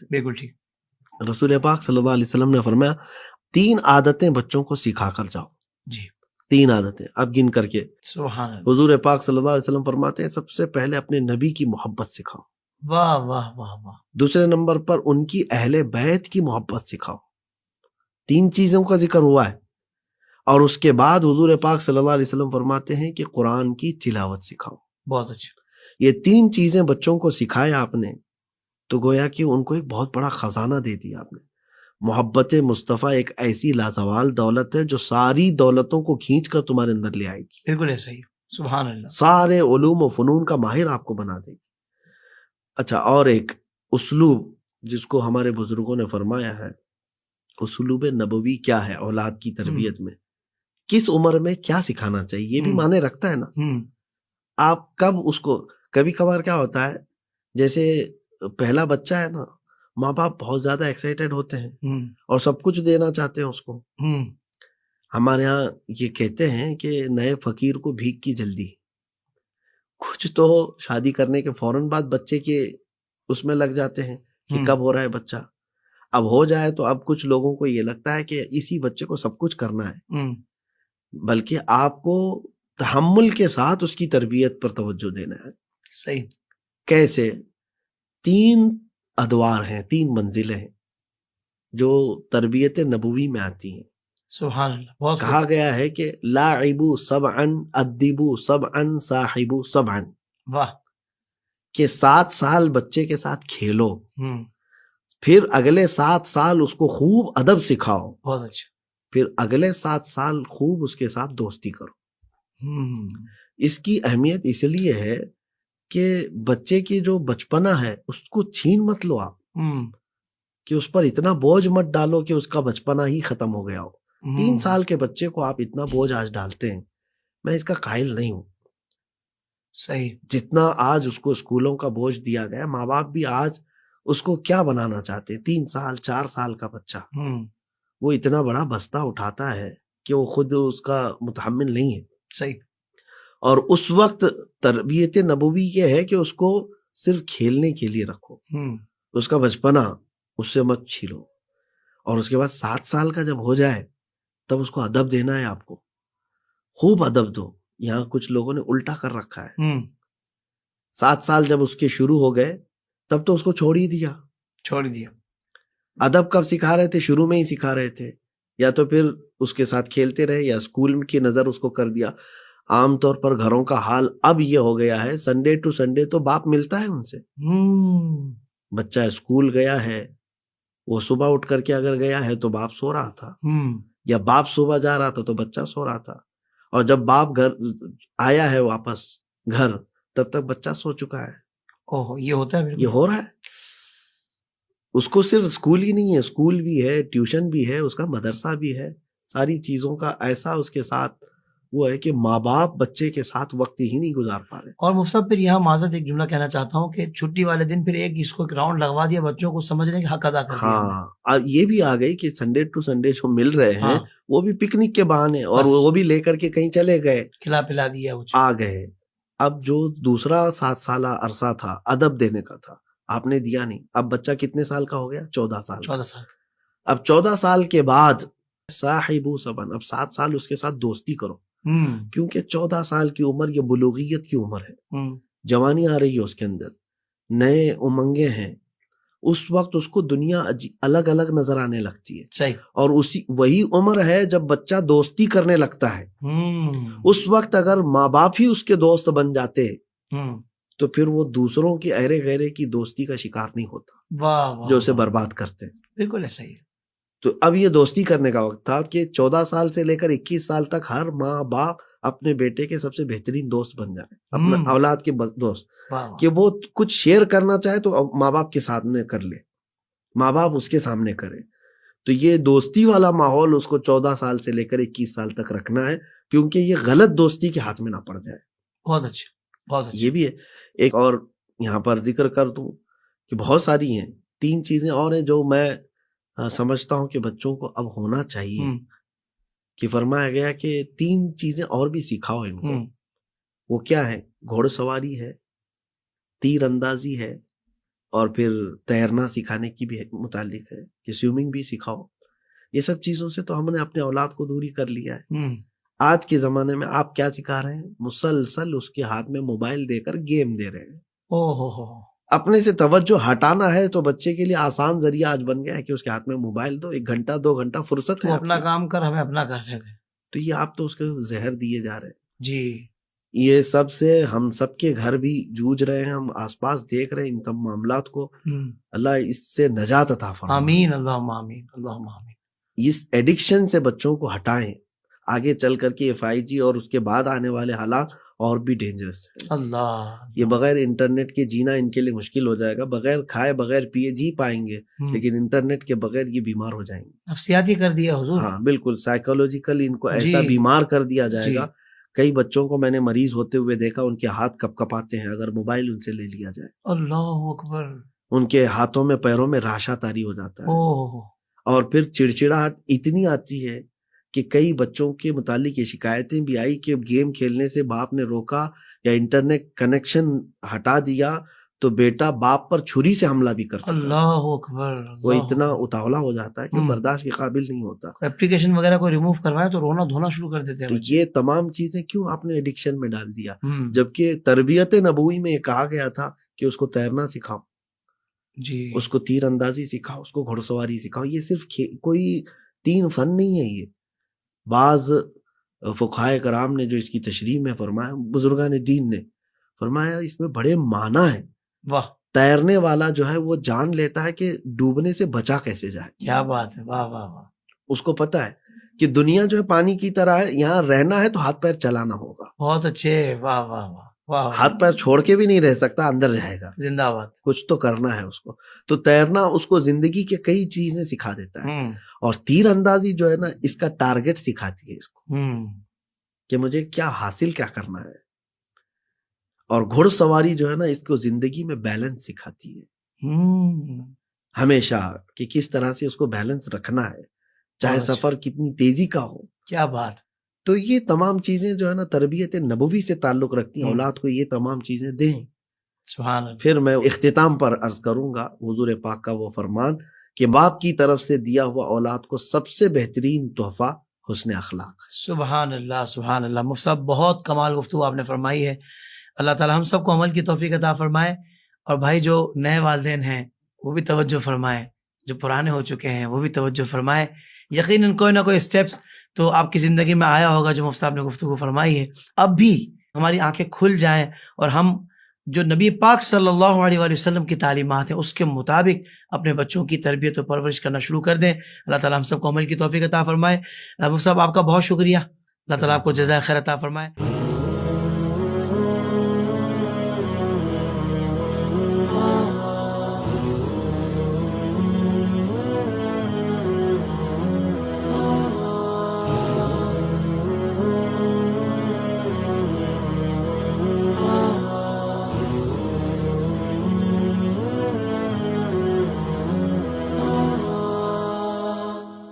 سے. بالکل ٹھیک. رسول پاک صلی اللہ علیہ وسلم نے فرمایا 3 عادتیں بچوں کو سکھا کر جاؤ. جی 3 عادتیں اب گن کر کے. سبحان اللہ. حضور پاک صلی اللہ علیہ وسلم فرماتے ہیں سب سے پہلے اپنے نبی کی محبت سکھاؤ. واہ واہ واہ واہ. دوسرے نمبر پر ان کی اہل بیت کی محبت سکھاؤ. 3 چیزوں کا ذکر ہوا ہے. اور اس کے بعد حضور پاک صلی اللہ علیہ وسلم فرماتے ہیں کہ قرآن کی تلاوت سکھاؤ. بہت اچھا. یہ 3 چیزیں بچوں کو سکھایا آپ نے تو گویا کہ ان کو ایک بہت بڑا خزانہ دے دیا آپ نے. محبت مصطفیٰ ایک ایسی لازوال دولت ہے جو ساری دولتوں کو کھینچ کر تمہارے اندر لے آئے گی. بالکل ایسا ہی. سبحان اللہ. سارے علوم و فنون کا ماہر آپ کو بنا دے گی. اچھا اور ایک اسلوب جس کو ہمارے بزرگوں نے فرمایا ہے اسلوب نبوی کیا ہے اولاد کی تربیت میں کس عمر میں کیا سکھانا چاہیے یہ بھی معنی رکھتا ہے نا. آپ کب اس کو کبھی کبھار کیا ہوتا ہے جیسے پہلا بچہ ہے نا ماں باپ بہت زیادہ ایکسائٹیڈ ہوتے ہیں اور سب کچھ دینا چاہتے ہیں اس کو. ہمارے ہاں یہ کہتے ہیں کہ نئے فقیر کو بھیک کی جلدی. کچھ تو شادی کرنے کے فوراً بعد بچے کے اس میں لگ جاتے ہیں کہ کب ہو رہا ہے بچہ. اب ہو جائے تو اب کچھ لوگوں کو یہ لگتا ہے کہ اسی بچے کو سب کچھ کرنا ہے بلکہ آپ کو تحمل کے ساتھ اس کی تربیت پر توجہ دینا ہے. صحیح. کیسے؟ 3 ادوار ہیں 3 منزلیں ہیں جو تربیت نبوی میں آتی ہیں. سبحان اللہ. بہت کہا گیا ہے کہ لاعبوا سبعا ادبوا سبعا صاحبوا سبعا. واہ. کہ 7 سال بچے کے ساتھ کھیلو پھر اگلے 7 سال اس کو خوب ادب سکھاؤ. بہت اچھا. پھر اگلے 7 سال خوب اس کے ساتھ دوستی کرو. اس کی اہمیت اس لیے ہے کہ بچے کی جو بچپنا ہے اس کو چھین مت لو آپ کہ اس پر اتنا بوجھ مت ڈالو کہ اس کا بچپنا ہی ختم ہو گیا ہو. 3 سال کے بچے کو آپ اتنا بوجھ آج ڈالتے ہیں میں اس کا قائل نہیں ہوں. صحیح. جتنا آج اس کو اسکولوں کا بوجھ دیا گیا ماں باپ بھی آج اس کو کیا بنانا چاہتے ہیں. 3 سال 4 سال کا بچہ وہ اتنا بڑا بستہ اٹھاتا ہے کہ وہ خود اس کا متحمل نہیں ہے. صحیح. اور اس وقت تربیت نبوی یہ ہے کہ اس کو صرف کھیلنے کے لیے رکھو. اس کا بچپنا اس سے مت چھیلو. اور اس کے بعد 7 سال کا جب ہو جائے تب اس کو ادب دینا ہے. آپ کو خوب ادب دو. یہاں کچھ لوگوں نے الٹا کر رکھا ہے. 7 سال جب اس کے شروع ہو گئے تب تو اس کو چھوڑ ہی دیا. ادب کب سکھا رہے تھے؟ شروع میں ہی سکھا رہے تھے. یا تو پھر اس کے ساتھ کھیلتے رہے یا اسکول کی نظر اس کو کر دیا. عام طور پر گھروں کا حال اب یہ ہو گیا ہے سنڈے ٹو سنڈے تو باپ ملتا ہے ان سے. بچہ اسکول گیا ہے وہ صبح اٹھ کر کے اگر گیا ہے تو باپ سو رہا تھا یا باپ صبح جا رہا تھا تو بچہ سو رہا تھا. اور جب باپ گھر آیا ہے واپس گھر تب تک بچہ سو چکا ہے. یہ ہوتا ہے. یہ ہو رہا ہے. اس کو صرف اسکول ہی نہیں ہے اسکول بھی ہے ٹیوشن بھی ہے اس کا مدرسہ بھی ہے. ساری چیزوں کا ایسا اس کے ساتھ وہ ہے کہ ماں باپ بچے کے ساتھ وقت ہی نہیں گزار پا رہے. اور مفتی صاحب پھر یہاں معذرت ایک جملہ کہنا چاہتا ہوں کہ چھٹی والے دن پھر اس کو ایک راؤنڈ لگوا دیا بچوں کو سمجھنے کے حق ادا کر دیا. ہاں یہ بھی آ گئی کہ سنڈے ٹو سنڈے جو مل رہے ہیں وہ بھی پکنک کے بہانے اور وہ بھی لے کر کے کہیں چلے گئے کھلا پلا دیا آ گئے. اب جو دوسرا 7 سالہ عرصہ تھا ادب دینے کا تھا آپ نے دیا نہیں. اب بچہ کتنے سال کا ہو گیا؟ 14 سال. اب 14 سال کے بعد صاحبو سبن اب 7 سال اس کے ساتھ دوستی کرو کیونکہ 14 سال کی عمر یہ بلوغیت کی عمر ہے. جوانی آ رہی ہے اس کے اندر نئے امنگیں ہیں. اس وقت اس کو دنیا الگ الگ نظر آنے لگتی ہے. صحیح. اور وہی عمر ہے جب بچہ دوستی کرنے لگتا ہے. اس وقت اگر ماں باپ ہی اس کے دوست بن جاتے تو پھر وہ دوسروں کی ایرے غیرے کی دوستی کا شکار نہیں ہوتا جو اسے برباد کرتے. بالکل ایسا ہی. تو اب یہ دوستی کرنے کا وقت تھا کہ 14 سال سے لے کر 21 سال تک ہر ماں باپ اپنے بیٹے کے سب سے بہترین دوست بن جائے اپنے اولاد کے دوست. کہ وہ کچھ شیئر کرنا چاہے تو ماں باپ کے سامنے کر لے ماں باپ اس کے سامنے کرے. تو یہ دوستی والا ماحول اس کو 14 سال سے لے کر 21 سال تک رکھنا ہے کیونکہ یہ غلط دوستی کے ہاتھ میں نہ پڑ جائے. بہت اچھا. یہ بھی ہے. ایک اور یہاں پر ذکر کر دوں کہ بہت ساری ہیں 3 چیزیں اور ہیں جو میں سمجھتا ہوں کہ بچوں کو اب ہونا چاہیے. کہ فرمایا گیا کہ 3 چیزیں اور بھی سکھاؤ ان کو. وہ کیا ہے؟ گھوڑ سواری ہے تیر اندازی ہے اور پھر تیرنا سکھانے کی بھی متعلق ہے کہ سوئمنگ بھی سکھاؤ. یہ سب چیزوں سے تو ہم نے اپنے اولاد کو دوری کر لیا ہے. آج کے زمانے میں آپ کیا سکھا رہے ہیں؟ مسلسل اس کے ہاتھ میں موبائل دے کر گیم دے رہے ہیں. اپنے سے توجہ ہٹانا ہے تو بچے کے لیے آسان ذریعہ آج بن گیا ہے کہ اس کے ہاتھ میں موبائل دو, 1 گھنٹہ 2 گھنٹہ فرصت ہے, اپنا کام کر, ہمیں اپنا کر رہے ہیں. تو یہ آپ تو اس کو زہر دیے جا رہے ہیں. جی یہ سب سے ہم سب کے گھر بھی جوجھ رہے ہیں, ہم آس پاس دیکھ رہے ہیں ان تمام معاملات کو. اللہ اس سے نجات عطا فرمائے. آمین, اللہم آمین, اللہم آمین. اس ایڈکشن سے بچوں کو ہٹائیں. آگے چل کر کے 5G اور اس کے بعد آنے والے حالات اور بھی ڈینجرس ہے. اللہ, یہ بغیر انٹرنیٹ کے جینا ان کے لیے مشکل ہو جائے گا. بغیر کھائے بغیر پیے جی پائیں گے, لیکن انٹرنیٹ کے بغیر یہ بیمار ہو جائیں گے. نفسیاتی کر دیا حضور. ہاں بالکل, سائیکولوجیکل ان کو ایسا بیمار کر دیا جائے گا. کئی بچوں کو میں نے مریض ہوتے ہوئے دیکھا, ان کے ہاتھ کپ کپاتے ہیں اگر موبائل ان سے لے لیا جائے. اللہ اکبر. ان کے ہاتھوں میں پیروں میں راشا طاری ہو جاتا ہے. اور پھر چڑچڑاہٹ اتنی آتی ہے کہ کئی بچوں کے متعلق یہ شکایتیں بھی آئی کہ گیم کھیلنے سے باپ نے روکا یا انٹرنیٹ کنیکشن ہٹا دیا تو بیٹا باپ پر چھری سے حملہ بھی کرتا ہے. اللہ اکبر. وہ اتنا اتاولا ہو جاتا ہے کہ برداشت کے قابل نہیں ہوتا. اپلیکیشن وغیرہ کو ریموو کروایا تو رونا دھونا شروع کر دیتے ہیں. یہ تمام چیزیں کیوں آپ نے ایڈکشن میں ڈال دیا؟ جبکہ تربیت نبوی میں یہ کہا گیا تھا کہ اس کو تیرنا سکھاؤ, جی اس کو تیر اندازی سکھاؤ, اس کو گھڑ سواری سکھاؤ. یہ صرف کوئی 3 فن نہیں ہے. یہ بعض فقہائے کرام نے جو اس کی تشریح میں فرمایا, بزرگان دین نے فرمایا اس میں بڑے معنی ہیں. واہ. تیرنے والا جو ہے وہ جان لیتا ہے کہ ڈوبنے سے بچا کیسے جائے. کیا بات ہے, واہ واہ واہ. اس کو پتا ہے کہ دنیا جو ہے پانی کی طرح ہے, یہاں رہنا ہے تو ہاتھ پیر چلانا ہوگا. بہت اچھے, واہ واہ واہ. ہاتھ پیر چھوڑ کے بھی نہیں رہ سکتا, اندر جائے گا. زندہ باد. کچھ تو کرنا ہے اس کو. تو تیرنا اس کو زندگی کے کئی چیزیں سکھا دیتا ہے. اور تیر اندازی جو ہے نا, اس کا ٹارگٹ سکھاتی ہے اس کو کہ مجھے کیا حاصل کیا کرنا ہے. اور گھڑ سواری جو ہے نا, اس کو زندگی میں بیلنس سکھاتی ہے ہمیشہ, کہ کس طرح سے اس کو بیلنس رکھنا ہے, چاہے سفر کتنی تیزی کا ہو. کیا بات. تو یہ تمام چیزیں جو ہے نا تربیت نبوی سے تعلق رکھتی ہیں. اولاد کو یہ تمام چیزیں دیں. سبحان اللہ. پھر میں اختتام پر عرض کروں گا حضور پاک کا وہ فرمان کہ باپ کی طرف سے دیا ہوا اولاد کو سب سے بہترین تحفہ حسن اخلاق. سبحان اللہ, سبحان اللہ. مفتی صاحب بہت کمال گفتگو آپ نے فرمائی ہے. اللہ تعالی ہم سب کو عمل کی توفیق عطا فرمائے. اور بھائی جو نئے والدین ہیں وہ بھی توجہ فرمائے, جو پرانے ہو چکے ہیں وہ بھی توجہ فرمائے. یقیناً کوئی نہ کوئی اسٹیپس تو آپ کی زندگی میں آیا ہوگا جو مفتی صاحب نے گفتگو فرمائی ہے. اب بھی ہماری آنکھیں کھل جائیں اور ہم جو نبی پاک صلی اللہ علیہ وآلہ وسلم کی تعلیمات ہیں اس کے مطابق اپنے بچوں کی تربیت و پرورش کرنا شروع کر دیں. اللہ تعالیٰ ہم سب کو عمل کی توفیق عطا فرمائے. مفتی صاحب آپ کا بہت شکریہ. اللہ تعالیٰ آپ کو جزائے خیر عطا فرمائے.